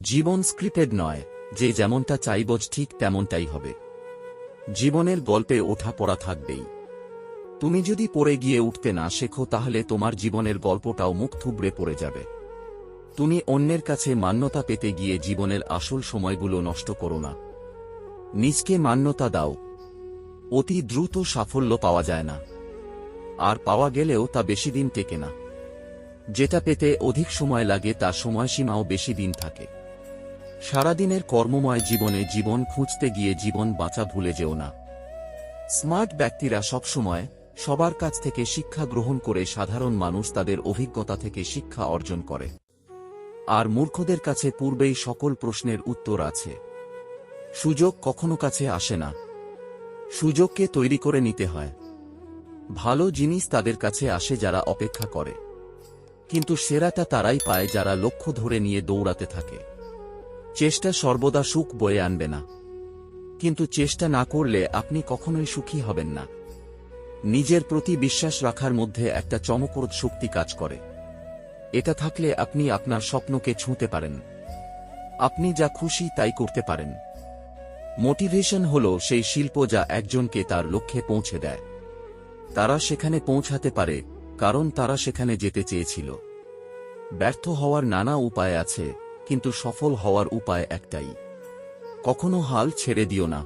জীবন scripted নয়, যে যেমনটা চাইব ঠিক তেমনটাই হবে। জীবনের গল্পে ওঠা পড়া থাকবেই। তুমি যদি পড়ে গিয়ে উঠতে না শেখো তাহলে তোমার জীবনের গল্পটাও মুখ থুবড়ে পড়ে যাবে। তুমি অন্যের কাছে মান্যতা পেতে গিয়ে জীবনের আসল সময়গুলো নষ্ট করো না। নিজকে মান্যতা দাও। অতি দ্রুত সাফল্য পাওয়া যায় না, আর পাওয়া গেলেও তা বেশি দিন টেকে না। যেটা পেতে অধিক সময় লাগে তার সময়সীমাও বেশি দিন থাকে। সারাদিনের কর্মময় জীবনে জীবন খুঁজতে গিয়ে জীবন বাঁচা ভুলে যেও না। স্মার্ট ব্যক্তিরা সবসময় সবার কাছ থেকে শিক্ষা গ্রহণ করে, সাধারণ মানুষ তাদের অভিজ্ঞতা থেকে শিক্ষা অর্জন করে। আর মূর্খদের কাছে পূর্বেই সকল প্রশ্নের উত্তর আছে। সুযোগ কখনো কাছে আসে না, সুযোগকে তৈরি করে নিতে হয়। ভালো জিনিস তাদের কাছে আসে যারা অপেক্ষা করে, কিন্তু সেরাটা তারাই পায় যারা লক্ষ্য ধরে নিয়ে দৌড়াতে থাকে। চেষ্টা সর্বদা সুখ বয়ে আনবে না, কিন্তু চেষ্টা না করলে আপনি কখনোই সুখী হবেন না। নিজের প্রতি বিশ্বাস রাখার মধ্যে একটা চমকপ্রদ শক্তি কাজ করে। এটা থাকলে আপনি আপনার স্বপ্নকে ছুঁতে পারেন। আপনি যা খুশি তাই করতে পারেন। মোটিভেশন হলো সেই শিল্প যা একজনকে তার লক্ষ্যে পৌঁছে দেয়। তারা সেখানে পৌঁছাতে পারে কারণ তারা সেখানে যেতে চেয়েছিল। ব্যর্থ হওয়ার নানা উপায় আছে, কিন্তু সফল হওয়ার উপায় একটাই। কখনো হাল ছেড়ে দিও না।